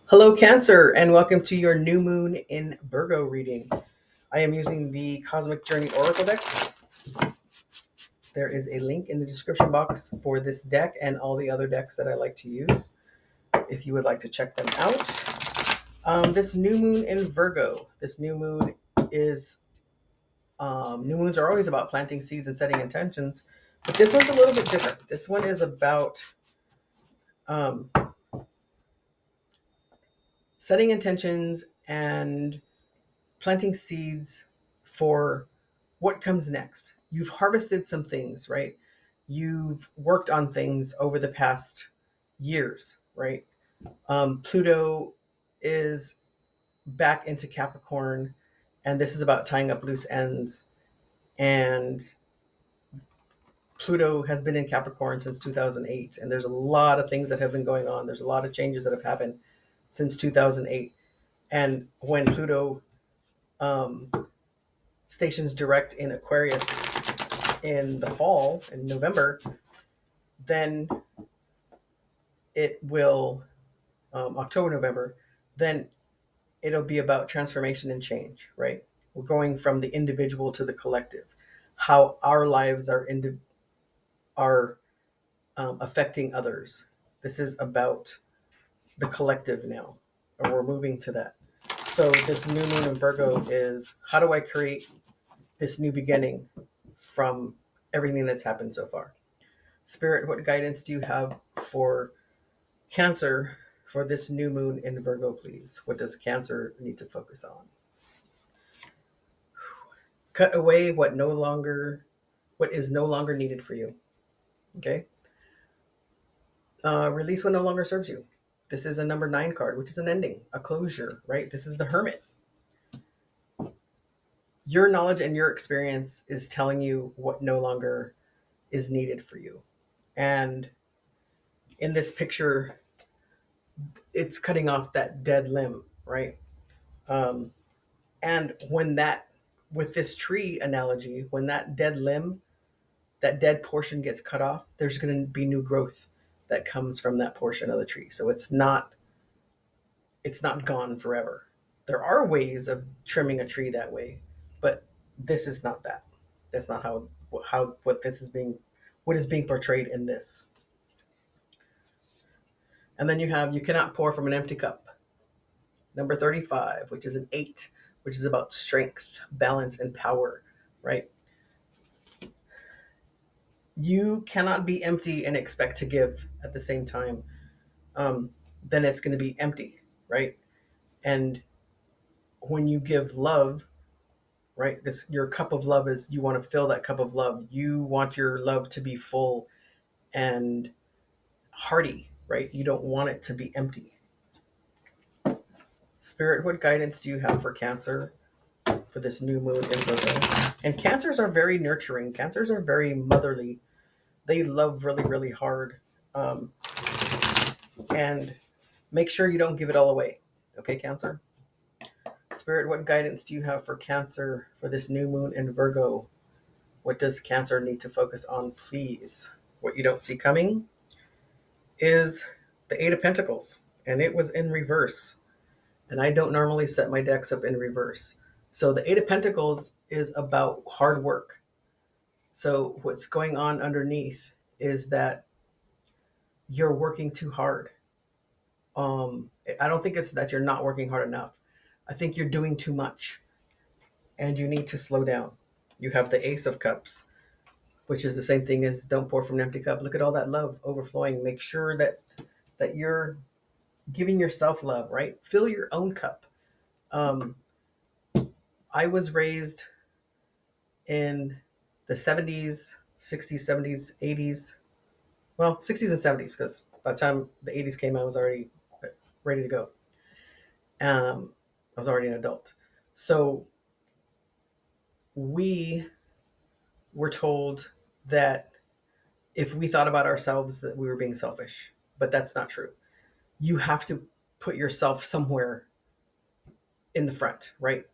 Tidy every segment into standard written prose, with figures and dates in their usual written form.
Hello, Cancer, and welcome to your new moon in Virgo reading. I am using the Cosmic Journey Oracle deck. There is a link in the description box for this deck and all the other decks that I like to use if you would like to check them out. This new moon in Virgo, this new moon is, new moons are always about planting seeds and setting intentions, but this one's a little bit different. This one is about um, setting intentions and planting seeds for what comes next. You've harvested some things, right? You've worked on things over the past years, right? Pluto is back into Capricorn, and this is about tying up loose ends. And Pluto has been in Capricorn since 2008, and there's a lot of things that have been going on. There's a lot of changes that have happened since 2008. And when Pluto um, stations direct in Aquarius in the fall, in November, then it will, October, November, then it'll be about transformation and change, right? We're going from the individual to the collective, how our lives are affecting others. This is about the collective now, or we're moving to that. So this new moon in Virgo is, how do I create this new beginning from everything that's happened so far? Spirit, what guidance do you have for Cancer for this new moon in Virgo, please? What does Cancer need to focus on? Cut away what is no longer needed for you. Okay. Release what no longer serves you. This is a number 9 card, which is an ending, a closure, right? This is the Hermit. Your knowledge and your experience is telling you what no longer is needed for you. And in this picture, it's cutting off that dead limb, right? Um, and with this tree analogy, when that dead limb, that dead portion gets cut off, there's going to be new growth that comes from that portion of the tree. So it's not gone forever. There are ways of trimming a tree that way, but this is not that. That's not how what is being portrayed in this. And then you cannot pour from an empty cup. Number 35, which is an 8, which is about strength, balance, and power, right? You cannot be empty and expect to give at the same time. Then it's going to be empty, right? And when you give love, right, this your cup of love is, you want to fill that cup of love. You want your love to be full and hearty, right? You don't want it to be empty. Spirit, what guidance do you have for Cancer for this new moon in Virgo? And Cancers are very nurturing. Cancers are very motherly. They love really, really hard. Um, and make sure you don't give it all away. Okay, Cancer? Spirit, what guidance do you have for Cancer for this new moon in Virgo? What does Cancer need to focus on, please? What you don't see coming is the Eight of Pentacles, and it was in reverse. And I don't normally set my decks up in reverse. So the Eight of Pentacles is about hard work. So what's going on underneath is that you're working too hard. I don't think it's that you're not working hard enough. I think you're doing too much, and you need to slow down. You have the Ace of Cups, which is the same thing as don't pour from an empty cup. Look at all that love overflowing. Make sure that you're giving yourself love, right? Fill your own cup. Um, I was raised in the 70s, 60s, 70s, 80s. Well, 60s and 70s, because by the time the 80s came, I was already ready to go. I was already an adult. So we were told that if we thought about ourselves, that we were being selfish, but that's not true. You have to put yourself somewhere in the front, right?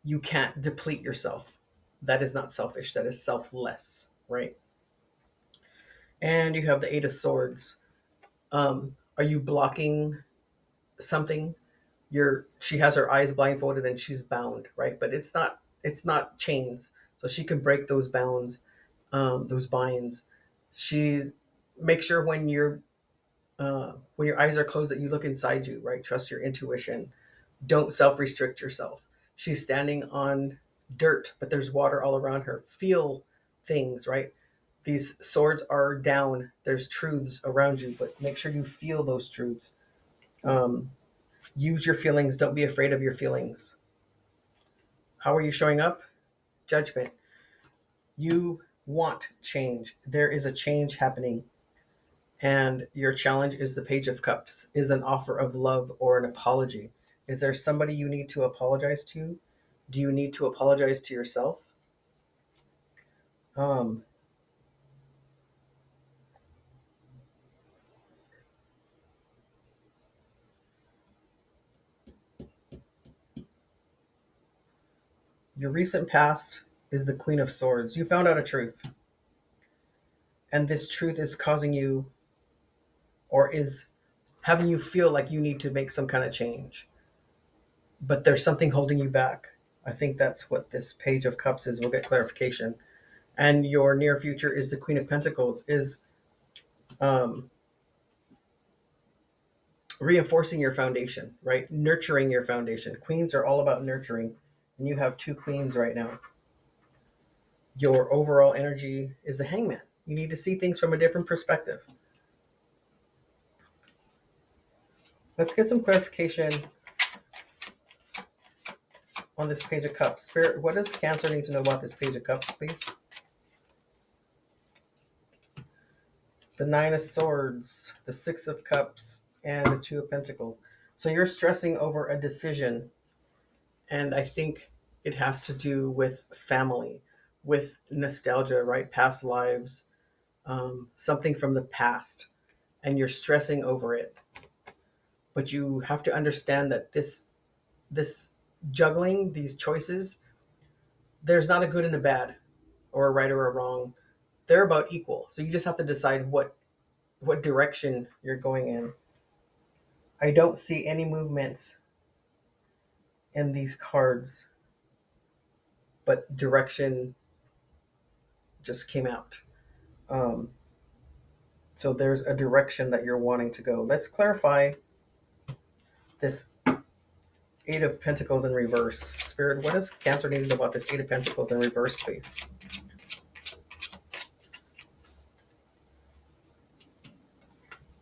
You can't deplete yourself. That is not selfish. That is selfless, right? And you have the Eight of Swords. Are you blocking something. She has her eyes blindfolded and she's bound, right? But it's not chains, so she can break those bounds, those binds. She Make sure when your eyes are closed that you look inside you, right? Trust your intuition. Don't self restrict yourself. She's standing on dirt, but there's water all around her. Feel things, right? These swords are down. There's truths around you, but make sure you feel those truths. Um, Use your feelings. Don't be afraid of your feelings. How are you showing up? Judgment. You want change. There is a change happening. And your challenge is the Page of Cups, is an offer of love or an apology. Is there somebody you need to apologize to? Do you need to apologize to yourself? Um, your recent past is the Queen of Swords. You found out a truth, and this truth is causing you, or is having you feel like you need to make some kind of change, but there's something holding you back. I think that's what this Page of Cups is. We'll get clarification. And your near future is the Queen of Pentacles, is um, reinforcing your foundation, right? Nurturing your foundation. Queens are all about nurturing, and you have two queens right now. Your overall energy is the Hangman. You need to see things from a different perspective. Let's get some clarification on this Page of Cups. Spirit, what does Cancer need to know about this Page of Cups, please? The Nine of Swords, the Six of Cups, and the Two of Pentacles. So you're stressing over a decision, and I think it has to do with family, with nostalgia, right? Past lives, something from the past, and you're stressing over it. But you have to understand that this juggling, these choices, there's not a good and a bad, or a right or a wrong. They're about equal. So you just have to decide what direction you're going in. I don't see any movements in these cards, but direction just came out. Um, so there's a direction that you're wanting to go. Let's clarify this Eight of Pentacles in reverse. Spirit, what does Cancer need to know about this Eight of Pentacles in reverse, please?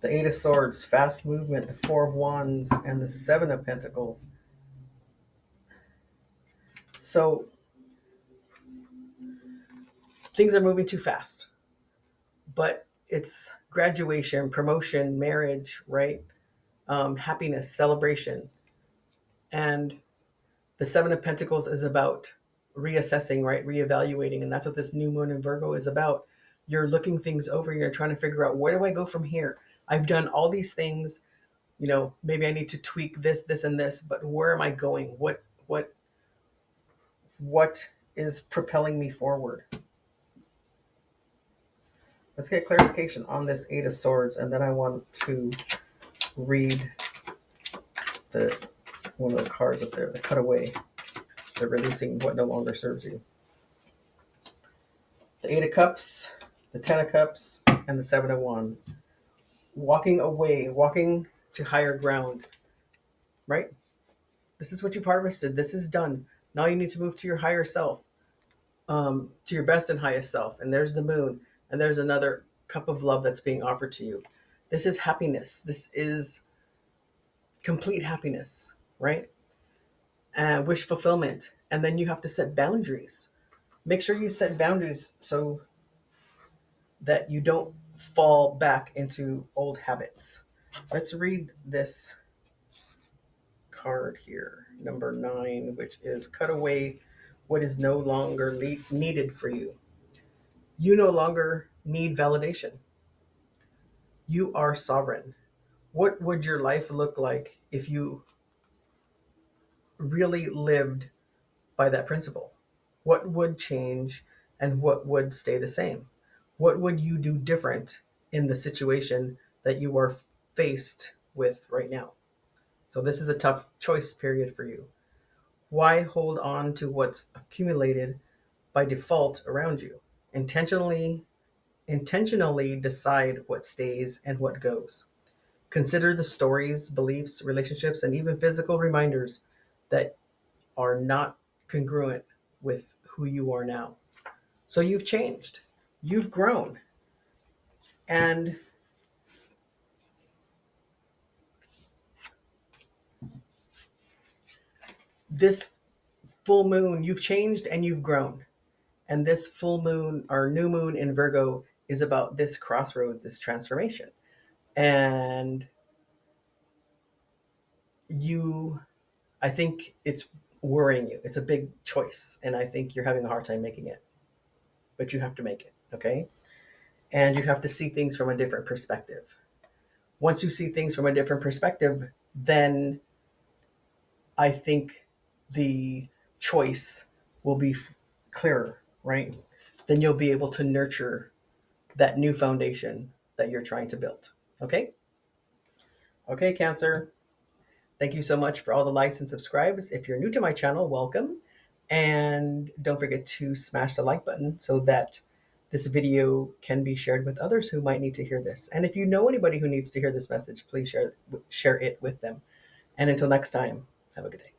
The Eight of Swords, fast movement, the Four of Wands, and the Seven of Pentacles. So things are moving too fast, but it's graduation, promotion, marriage, right? Happiness, celebration. And the Seven of Pentacles is about reassessing, right? Reevaluating. And that's what this new moon in Virgo is about. You're looking things over. You're trying to figure out, where do I go from here? I've done all these things. Maybe I need to tweak this, and this, but where am I going? What is propelling me forward? Let's get clarification on this Eight of Swords, and then I want to read the one of the cards up there, the cutaway. They're releasing what no longer serves you. The Eight of Cups, the Ten of Cups, and the Seven of Wands. Walking away, walking to higher ground, right? This is what you've harvested. This is done. Now you need to move to your higher self, to your best and highest self. And there's the moon, and there's another cup of love that's being offered to you. This is happiness. This is complete happiness, right? And wish fulfillment. And then you have to set boundaries. Make sure you set boundaries so that you don't fall back into old habits. Let's read this card here, number 9, which is cut away what is no longer needed for you. You no longer need validation. You are sovereign. What would your life look like if you really lived by that principle? What would change and what would stay the same? What would you do different in the situation that you are faced with right now? So this is a tough choice period for you. Why hold on to what's accumulated by default around you? Intentionally intentionally decide what stays and what goes. Consider the stories, beliefs, relationships, and even physical reminders that are not congruent with who you are now. So you've changed, you've grown, and this full moon, you've changed and you've grown. And this full moon or new moon in Virgo is about this crossroads, this transformation. And you, I think it's worrying you. It's a big choice. And I think you're having a hard time making it, but you have to make it. Okay. And you have to see things from a different perspective. Once you see things from a different perspective, then I think the choice will be clearer, right? Then you'll be able to nurture that new foundation that you're trying to build. Okay? Okay, Cancer. Thank you so much for all the likes and subscribes. If you're new to my channel, welcome. And don't forget to smash the like button so that this video can be shared with others who might need to hear this. And if you know anybody who needs to hear this message, please share it with them. And until next time, have a good day.